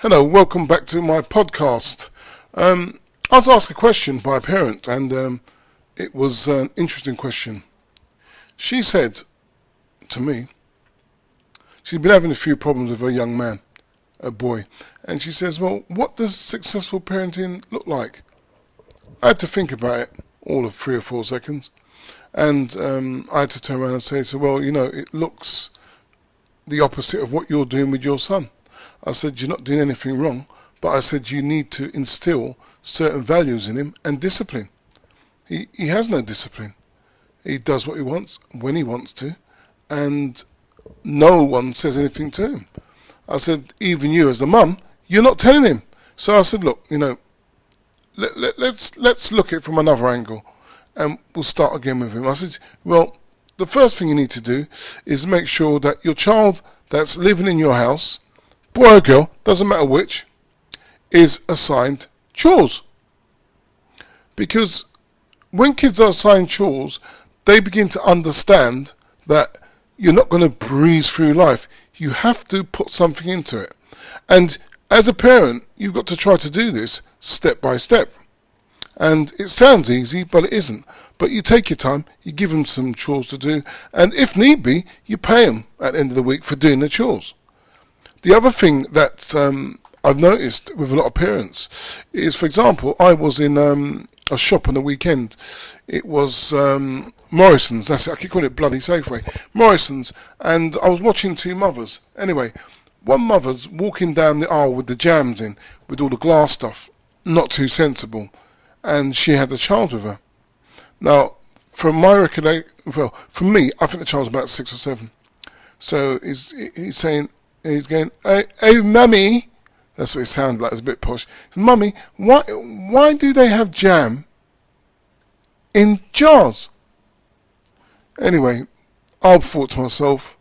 Hello, welcome back to my podcast. I was asked a question by a parent, and it was an interesting question. She said to me, she'd been having a few problems with her young man, a boy, and she says, well, what does successful parenting look like? I had to think about it all of 3 or 4 seconds, and I had to turn around and say, well, it looks the opposite of what you're doing with your son. I said, you're not doing anything wrong, but I said you need to instill certain values in him and discipline. He has no discipline. He does what he wants, when he wants to, and no one says anything to him. I said, even you as a mum, you're not telling him. So I said, look, let's look at it from another angle, and we'll start again with him. I said, well, the first thing you need to do is make sure that your child that's living in your house, boy or girl, doesn't matter which, is assigned chores. Because when kids are assigned chores, they begin to understand that you're not going to breeze through life. You have to put something into it. And as a parent, you've got to try to do this step by step. And it sounds easy, but it isn't. But you take your time, you give them some chores to do, and if need be, you pay them at the end of the week for doing the chores. The other thing that I've noticed with a lot of parents is, for example, I was in a shop on the weekend. It was Morrison's. That's it. I keep calling it bloody Safeway. Morrison's, and I was watching 2 mothers. Anyway, one mother's walking down the aisle with the jams in, with all the glass stuff, not too sensible, and she had a child with her. Now, from my recollection, well, from me, I think the child's about 6 or 7. So he's saying. He's going, hey, mummy. That's what it sounds like. It's a bit posh. Mummy, why do they have jam in jars? Anyway, I thought to myself,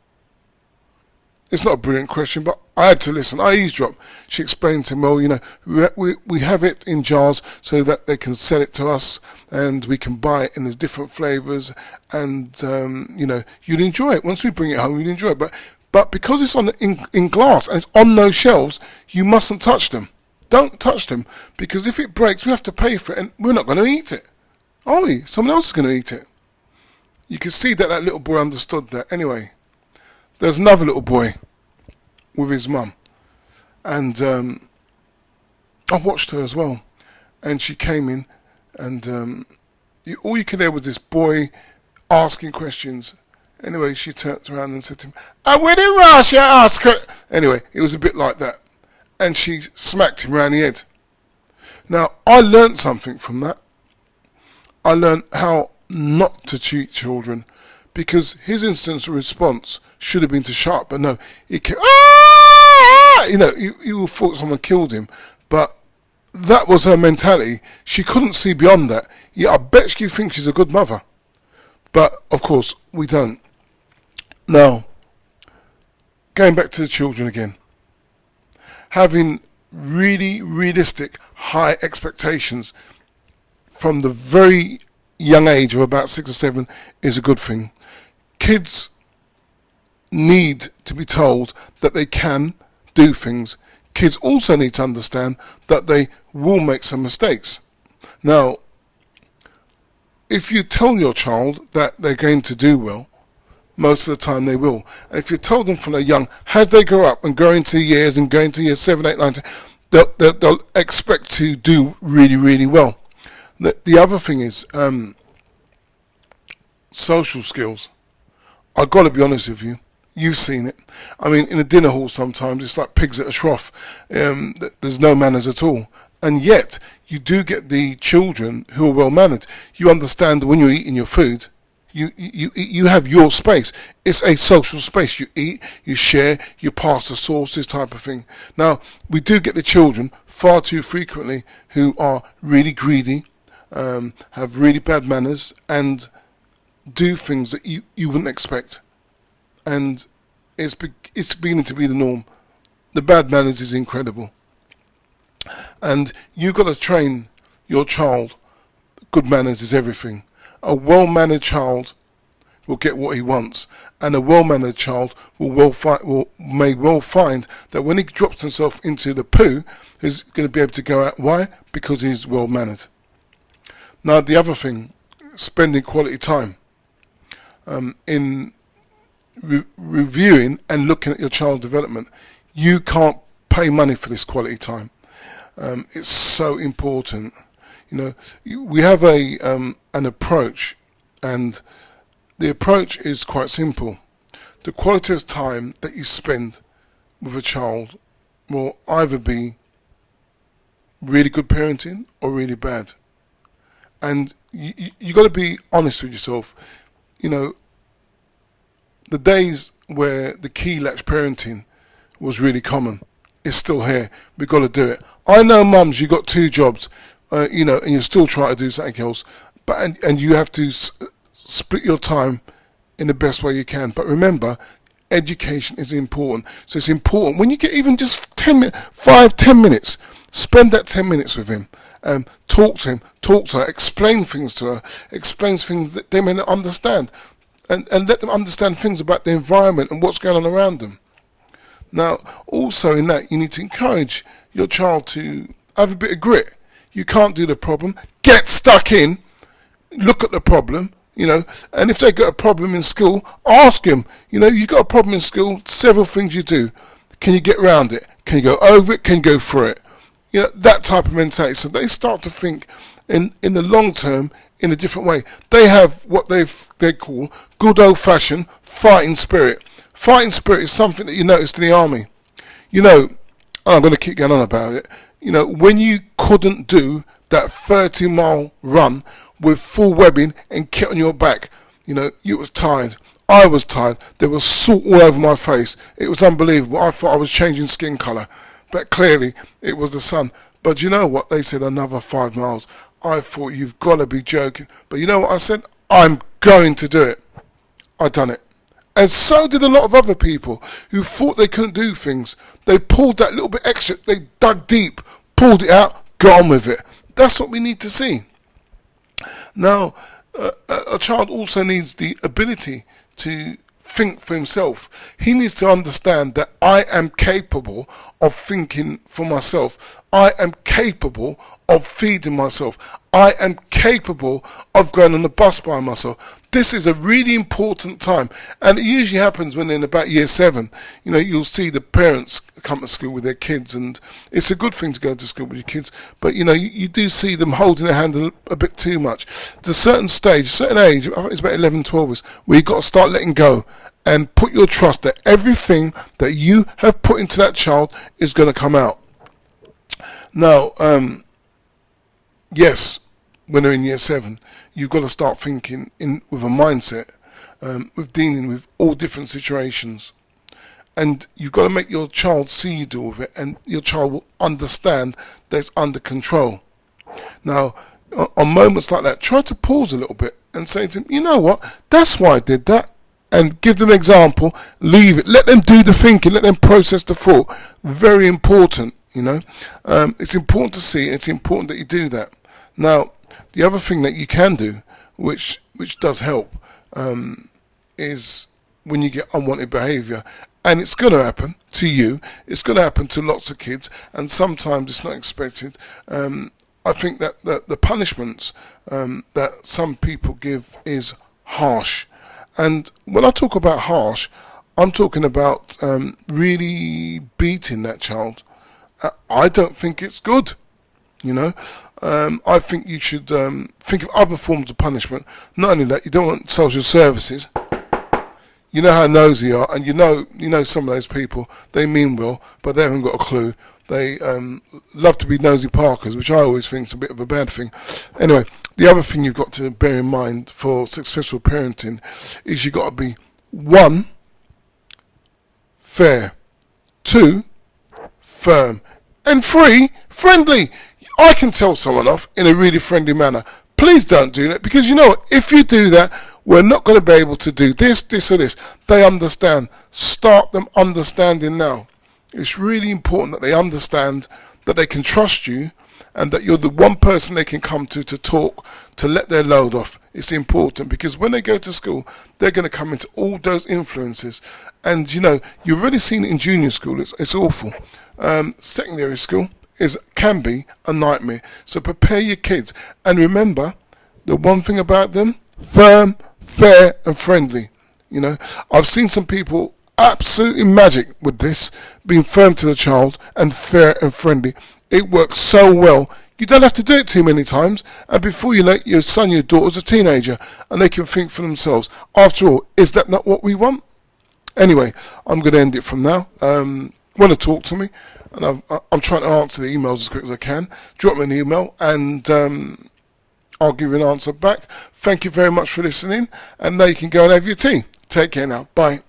it's not a brilliant question, but I had to listen. I eavesdropped. She explained to me, well, we have it in jars so that they can sell it to us, and we can buy it in these different flavours, and you'll enjoy it. Once we bring it home, you'll enjoy it. But because it's in glass and it's on those shelves, you mustn't touch them. Don't touch them, because if it breaks, we have to pay for it, and we're not going to eat it, are we? Someone else is going to eat it. You can see that little boy understood that. Anyway, there's another little boy with his mum, and I watched her as well, and she came in, and all you could hear was this boy asking questions. Anyway, she turned around and said to him, where did Russia ask her? Anyway, it was a bit like that. And she smacked him round the head. Now, I learnt something from that. I learnt how not to treat children, because his instant response should have been to shut up, but no, he kept, you thought someone killed him, but that was her mentality. She couldn't see beyond that. Yeah, I bet you think she's a good mother. But, of course, we don't. Now, going back to the children again, having really realistic, high expectations from the very young age of about 6 or 7 is a good thing. Kids need to be told that they can do things. Kids also need to understand that they will make some mistakes. Now, if you tell your child that they're going to do well, most of the time they will. And if you tell them from they're young, as they grow up and go into years and go into years 7, 8, 9, 10, they'll expect to do really, really well. The other thing is social skills. I've got to be honest with you. You've seen it. I mean, in a dinner hall sometimes it's like pigs at a trough. There's no manners at all. And yet, you do get the children who are well mannered. You understand that when you're eating your food, you have your space. It's a social space. You eat, you share, you pass the sauce, this type of thing. Now, we do get the children far too frequently who are really greedy, have really bad manners, and do things that you wouldn't expect. And it's beginning to be the norm. The bad manners is incredible. And you've got to train your child. Good manners is everything. A well-mannered child will get what he wants, and a well-mannered child may well find that when he drops himself into the poo, he's going to be able to go out. Why? Because he's well-mannered. Now, the other thing, spending quality time in reviewing and looking at your child's development. You can't pay money for this quality time. It's so important. We have an approach, and the approach is quite simple. The quality of time that you spend with a child will either be really good parenting or really bad. And you got to be honest with yourself. The days where the key latch parenting was really common is still here. We've got to do it. I know mums, you got 2 jobs, and you're still trying to do something else, and you have to split your time in the best way you can. But remember, education is important. So it's important when you get even just 10 minutes, spend that 10 minutes with him. Talk to her, explain things to her, explain things that they may not understand, and let them understand things about the environment and what's going on around them. Now, also in that, you need to encourage your child to have a bit of grit. You can't do the problem. Get stuck in, look at the problem, and if they got a problem in school, ask him, you've got a problem in school, several things you do. Can you get around it? Can you go over it? Can you go through it? That type of mentality. So they start to think in the long term in a different way. They have what they call good old-fashioned fighting spirit. Fighting spirit is something that you noticed in the army. I'm going to keep going on about it. When you couldn't do that 30-mile run with full webbing and kit on your back, you was tired. I was tired. There was salt all over my face. It was unbelievable. I thought I was changing skin colour. But clearly, it was the sun. But you know what? They said another 5 miles. I thought, you've got to be joking. But you know what I said? I'm going to do it. I done it. And so did a lot of other people who thought they couldn't do things. They pulled that little bit extra. They dug deep, pulled it out, got on with it. That's what we need to see. Now, a child also needs the ability to think for himself. He needs to understand that I am capable of thinking for myself. I am capable of feeding myself. I am capable of going on the bus by myself. This is a really important time, and it usually happens when they're in about year 7. You'll see the parents come to school with their kids, and it's a good thing to go to school with your kids, but you do see them holding their hand a bit too much. At a certain stage, a certain age, I think it's about 11, 12 is where you've got to start letting go and put your trust that everything that you have put into that child is going to come out. Now, yes, when they're in year 7, you've got to start thinking with a mindset, with dealing with all different situations. And you've got to make your child see you deal with it, and your child will understand that it's under control. Now, on moments like that, try to pause a little bit and say to them, you know what, that's why I did that. And give them an example, leave it, let them do the thinking, let them process the thought. Very important, It's important to see, it's important that you do that. Now, the other thing that you can do, which does help, is when you get unwanted behaviour. And it's going to happen to you, it's going to happen to lots of kids, and sometimes it's not expected. I think that the punishments that some people give is harsh. And when I talk about harsh, I'm talking about really beating that child. I don't think it's good, I think you should think of other forms of punishment. Not only that, you don't want social services. You know how nosy they are, and you know some of those people, they mean well, but they haven't got a clue. They love to be nosy parkers, which I always think is a bit of a bad thing. Anyway, the other thing you've got to bear in mind for successful parenting is you've got to be 1, fair, 2, firm, and 3, friendly. I can tell someone off in a really friendly manner. Please don't do that, because you know what? If you do that, we're not going to be able to do this, or this. They understand. Start them understanding now. It's really important that they understand that they can trust you, and that you're the one person they can come to talk, to let their load off. It's important, because when they go to school, they're going to come into all those influences. And you know, you've already seen it in junior school. It's awful. Secondary school can be a nightmare. So prepare your kids, and remember the one thing about them: firm, fair, and friendly. You know, I've seen some people absolutely magic with this, being firm to the child and fair and friendly. It works so well. You don't have to do it too many times, and before you know it, your son, your daughter's a teenager, and they can think for themselves. After all, is that not what we want? Anyway, I'm going to end it from now. Want to talk to me, and I'm trying to answer the emails as quick as I can. Drop me an email, and I'll give you an answer back. Thank you very much for listening, and now you can go and have your tea. Take care now. Bye.